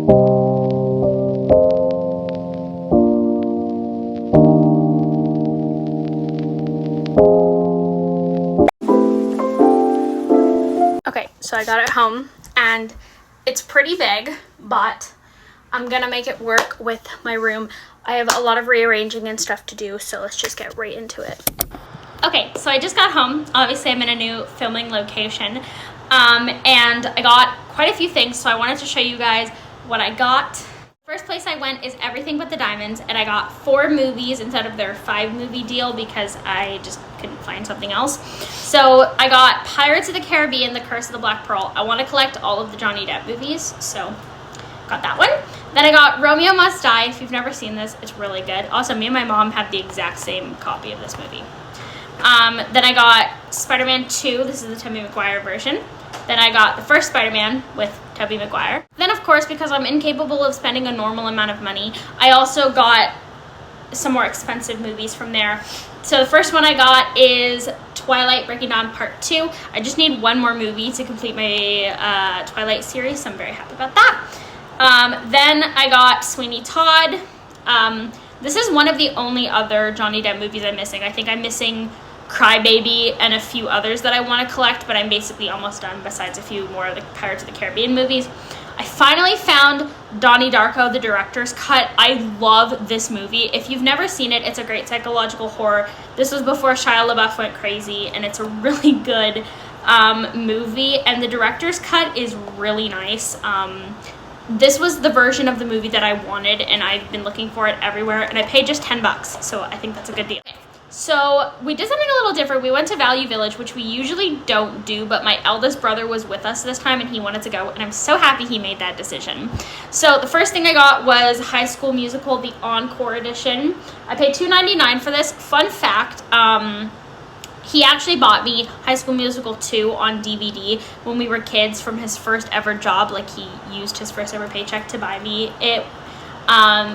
Okay, so I got it home and it's pretty big, but I'm gonna make it work with my room. I have a lot of rearranging and stuff to do, so let's just get right into it. Okay, so I just got home. Obviously, I'm in a new filming location, and I got quite a few things, so I wanted to show you guys what I got. First place I went is Everything But the Diamonds, and I got 4 movies instead of their 5-movie deal because I just couldn't find something else. So I got Pirates of the Caribbean, The Curse of the Black Pearl. I want to collect all of the Johnny Depp movies, so got that one. Then I got Romeo Must Die. If you've never seen this, it's really good. Also, me and my mom have the exact same copy of this movie. Then I got Spider-Man 2. This is the Tobey Maguire version. Then I got the first Spider-Man with Tobey Maguire. Then, of course, because I'm incapable of spending a normal amount of money, I also got some more expensive movies from there. So the first one I got is Twilight Breaking Dawn Part 2. I just need one more movie to complete my Twilight series, so I'm very happy about that. Then I got Sweeney Todd. This is one of the only other Johnny Depp movies I'm missing. I think I'm missing Crybaby and a few others that I want to collect, but I'm basically almost done, besides a few more of the Pirates of the Caribbean movies. I finally found Donnie Darko, the director's cut. I love this movie. If you've never seen it, it's a great psychological horror. This was before Shia LaBeouf went crazy, and it's a really good movie, and the director's cut is really nice. This was the version of the movie that I wanted, and I've been looking for it everywhere, and I paid just $10, so I think that's a good deal. Okay. So we did something a little different. We went to Value Village, which we usually don't do, but my eldest brother was with us this time and he wanted to go, and I'm so happy he made that decision. So the first thing I got was High School Musical, the Encore Edition. I paid $2.99 for this. Fun fact, he actually bought me High School Musical 2 on DVD when we were kids from his first ever job. Like, he used his first ever paycheck to buy me it.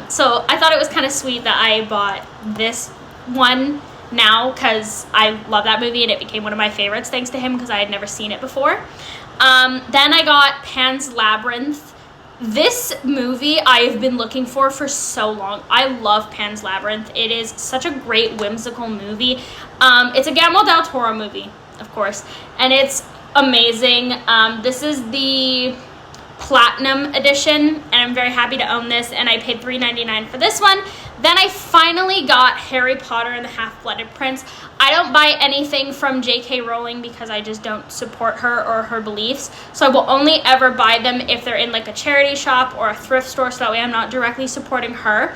So I thought it was kind of sweet that I bought this one now because I love that movie and it became one of my favorites thanks to him because I had never seen it before. Then I got Pan's Labyrinth. This movie I've been looking for so long. I love Pan's Labyrinth. It is such a great whimsical movie. It's a Guillermo del Toro movie, of course, and it's amazing. This is the Platinum Edition, and I'm very happy to own this, and I paid $3.99 for this one. Then I finally got Harry Potter and the Half-Blood Prince. I don't buy anything from J.K. Rowling because I just don't support her or her beliefs. So I will only ever buy them if they're in like a charity shop or a thrift store, so that way I'm not directly supporting her.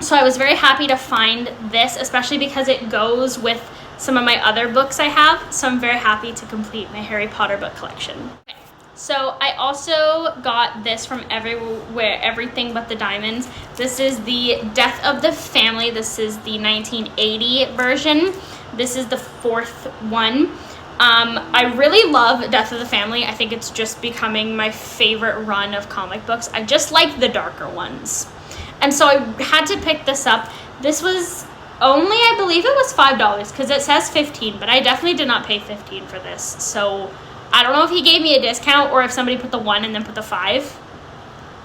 So I was very happy to find this, especially because it goes with some of my other books I have. So I'm very happy to complete my Harry Potter book collection. Okay. So I also got this from Everything But the Diamonds. This is the Death of the Family. This is the 1980 version. This is the 4th one. I really love Death of the Family. I think it's just becoming my favorite run of comic books. I just like the darker ones. And so I had to pick this up. This was only, I believe it was $5 because it says $15, but I definitely did not pay $15 for this. So I don't know if he gave me a discount or if somebody put the 1 and then put the 5,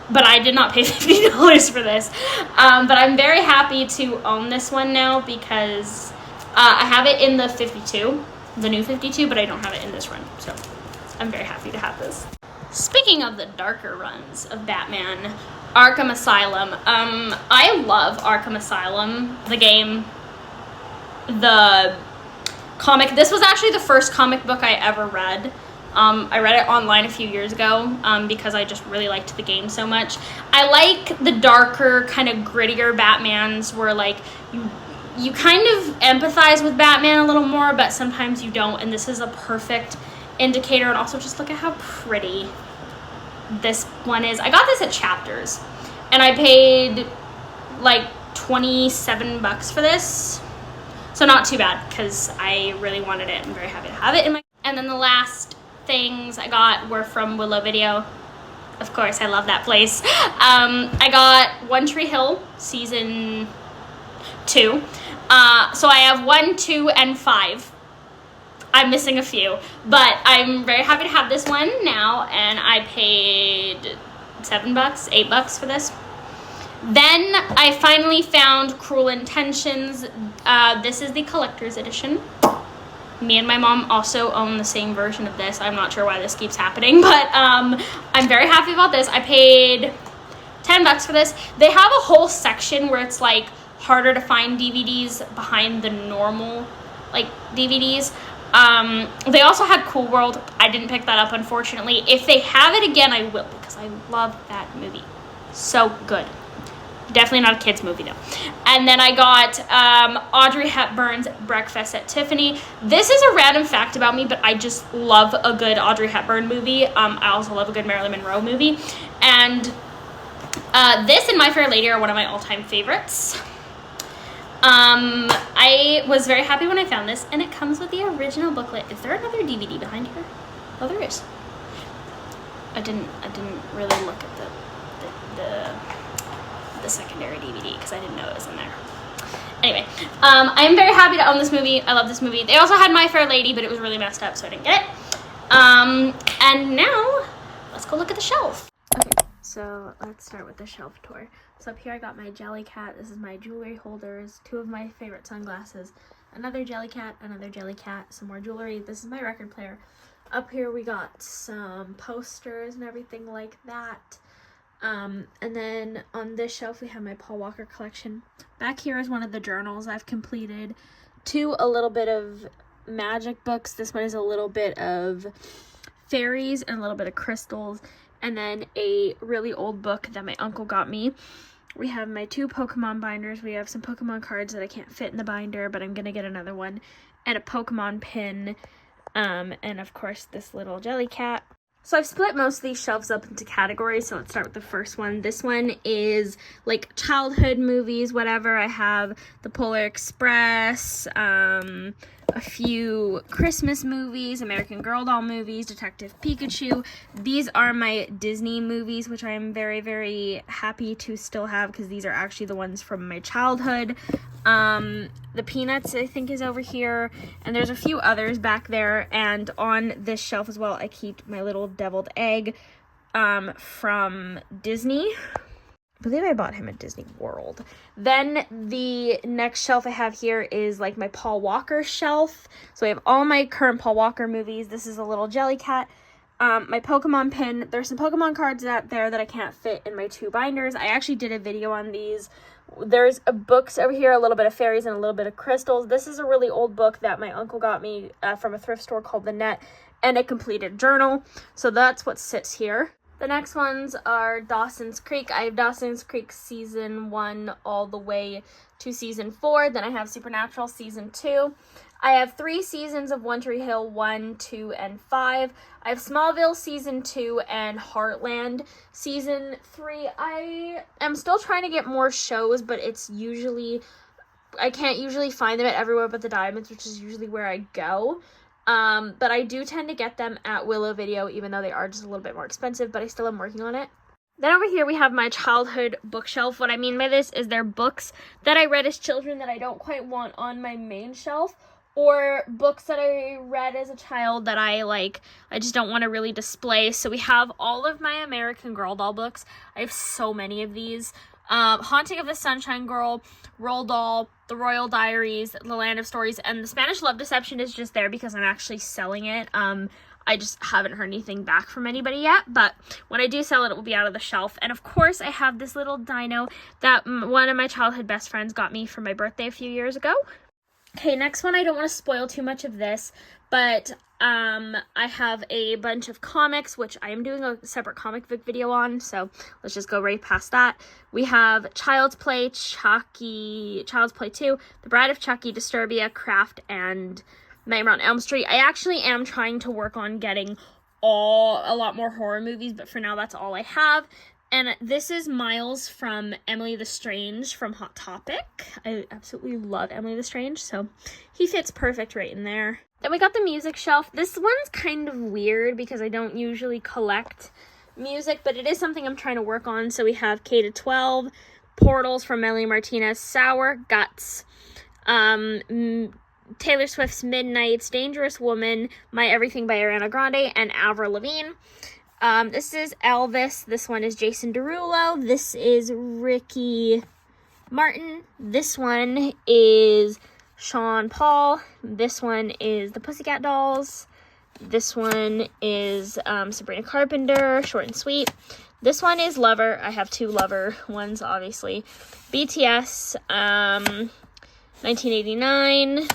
but I did not pay $50 for this. But I'm very happy to own this one now because I have it in the 52, the new 52, but I don't have it in this run. So I'm very happy to have this. Speaking of the darker runs of Batman, Arkham Asylum. I love Arkham Asylum, the game, the comic. This was actually the first comic book I ever read. I read it online a few years ago because I just really liked the game so much. I like the darker, kind of grittier Batmans where like you kind of empathize with Batman a little more, but sometimes you don't, and this is a perfect indicator. And also just look at how pretty this one is. I got this at Chapters and I paid like $27 for this, so not too bad because I really wanted it. I'm very happy to have it in my. And then the last things I got were from Willow Video. Of course, I love that place. I got One Tree Hill season 2. So I have 1, 2, and 5. I'm missing a few, but I'm very happy to have this one now, and I paid $7, $8 for this. Then I finally found Cruel Intentions. This is the collector's edition. Me and my mom also own the same version of this. I'm not sure why this keeps happening, but I'm very happy about this. I paid $10 for this. They have a whole section where it's like harder to find DVDs behind the normal like DVDs. They also had Cool World. I didn't pick that up, unfortunately. If they have it again, I will, because I love that movie. So good. Definitely not a kid's movie though. And then I got Audrey Hepburn's Breakfast at Tiffany. This is a random fact about me, but I just love a good Audrey Hepburn movie. I also love a good Marilyn Monroe movie. And this and My Fair Lady are one of my all-time favorites. I was very happy when I found this, and it comes with the original booklet. Is there another DVD behind here? Oh, there is. I didn't really look at the secondary DVD because I didn't know it was in there. Anyway, I'm very happy to own this movie. I love this movie. They also had My Fair Lady, but it was really messed up, so I didn't get it. And now, let's go look at the shelf. Okay, so let's start with the shelf tour. So up here I got my Jellycat. This is my jewelry holders, 2 of my favorite sunglasses, another Jellycat, some more jewelry. This is my record player. Up here we got some posters and everything like that. And then on this shelf we have my Paul Walker collection. Back here is one of the journals I've completed. 2 a little bit of magic books. This one is a little bit of fairies and a little bit of crystals. And then a really old book that my uncle got me. We have my 2 Pokemon binders. We have some Pokemon cards that I can't fit in the binder, but I'm going to get another one. And a Pokemon pin. And of course this little Jellycat. So I've split most of these shelves up into categories, so let's start with the first one. This one is like childhood movies, whatever. I have The Polar Express, a few Christmas movies, American Girl doll movies, Detective Pikachu. These are my Disney movies, which I am very, very happy to still have because these are actually the ones from my childhood. The Peanuts, I think, is over here, and there's a few others back there, and on this shelf as well, I keep my little deviled egg, from Disney. I believe I bought him at Disney World. Then the next shelf I have here is like my Paul Walker shelf, so I have all my current Paul Walker movies. This is a little Jellycat. My Pokemon pin. There's some Pokemon cards out there that I can't fit in my 2 binders. I actually did a video on these. There's books over here, a little bit of fairies and a little bit of crystals. This is a really old book that my uncle got me from a thrift store called The Net, and a completed journal. So that's what sits here. The next ones are Dawson's Creek. I have Dawson's Creek season 1 all the way to season 4. Then I have Supernatural season 2. I have 3 seasons of One Tree Hill, 1, 2, and 5. I have Smallville season 2 and Heartland season 3. I am still trying to get more shows, but it's usually, I can't usually find them at Everywhere But the Diamonds, which is usually where I go. But I do tend to get them at Willow Video, even though they are just a little bit more expensive, but I still am working on it. Then over here we have my childhood bookshelf. What I mean by this is they're books that I read as children that I don't quite want on my main shelf, or books that I read as a child that I just don't want to really display. So we have all of my American Girl doll books. I have so many of these. Haunting of the Sunshine Girl, Roald Dahl, The Royal Diaries, The Land of Stories, and The Spanish Love Deception is just there because I'm actually selling it. I just haven't heard anything back from anybody yet, but when I do sell it, it will be out of the shelf. And of course, I have this little dino that one of my childhood best friends got me for my birthday a few years ago. Okay, next one, I don't want to spoil too much of this, but I have a bunch of comics, which I am doing a separate comic book video on, so let's just go right past that. We have Child's Play, Chucky, Child's Play 2, The Bride of Chucky, Disturbia, Craft, and Nightmare on Elm Street. I actually am trying to work on getting a lot more horror movies, but for now, that's all I have. And this is Miles from Emily the Strange from Hot Topic. I absolutely love Emily the Strange, so he fits perfect right in there. Then we got the music shelf. This one's kind of weird because I don't usually collect music, but it is something I'm trying to work on. So we have K-12, Portals from Melanie Martinez, Sour, Guts, Taylor Swift's Midnights, Dangerous Woman, My Everything by Ariana Grande, and Avril Lavigne. This is Elvis. This one is Jason Derulo. This is Ricky Martin. This one is Sean Paul. This one is the Pussycat Dolls. This one is Sabrina Carpenter, Short and Sweet. This one is Lover. I have 2 Lover ones, obviously. BTS, 1989.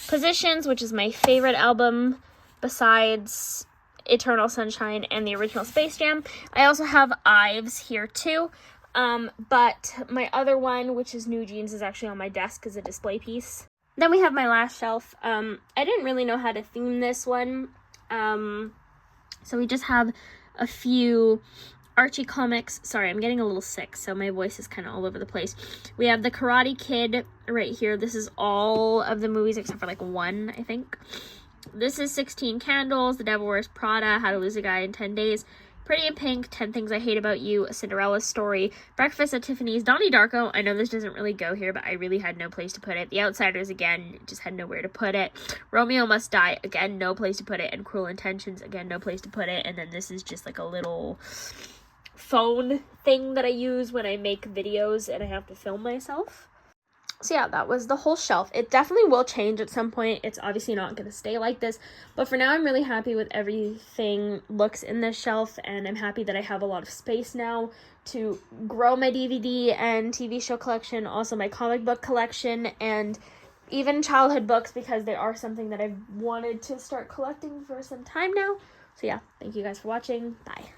Positions, which is my favorite album besides Eternal Sunshine and the original Space Jam. I also have Ives here too. But my other one, which is New Jeans, is actually on my desk as a display piece. Then we have my last shelf. I didn't really know how to theme this one. So we just have a few Archie comics. Sorry, I'm getting a little sick, so my voice is kind of all over the place. We have the Karate Kid right here. This is all of the movies except for like 1, I think. This is 16 Candles, The Devil Wears Prada, How to Lose a Guy in 10 Days, Pretty in Pink, 10 Things I Hate About You, A Cinderella Story, Breakfast at Tiffany's, Donnie Darko. I know this doesn't really go here, but I really had no place to put it. The Outsiders, again, just had nowhere to put it. Romeo Must Die, again, no place to put it. And Cruel Intentions, again, no place to put it. And then this is just like a little phone thing that I use when I make videos and I have to film myself. So yeah, that was the whole shelf. It definitely will change at some point. It's obviously not going to stay like this. But for now, I'm really happy with everything looks in this shelf. And I'm happy that I have a lot of space now to grow my DVD and TV show collection. Also my comic book collection. And even childhood books, because they are something that I've wanted to start collecting for some time now. So yeah, thank you guys for watching. Bye.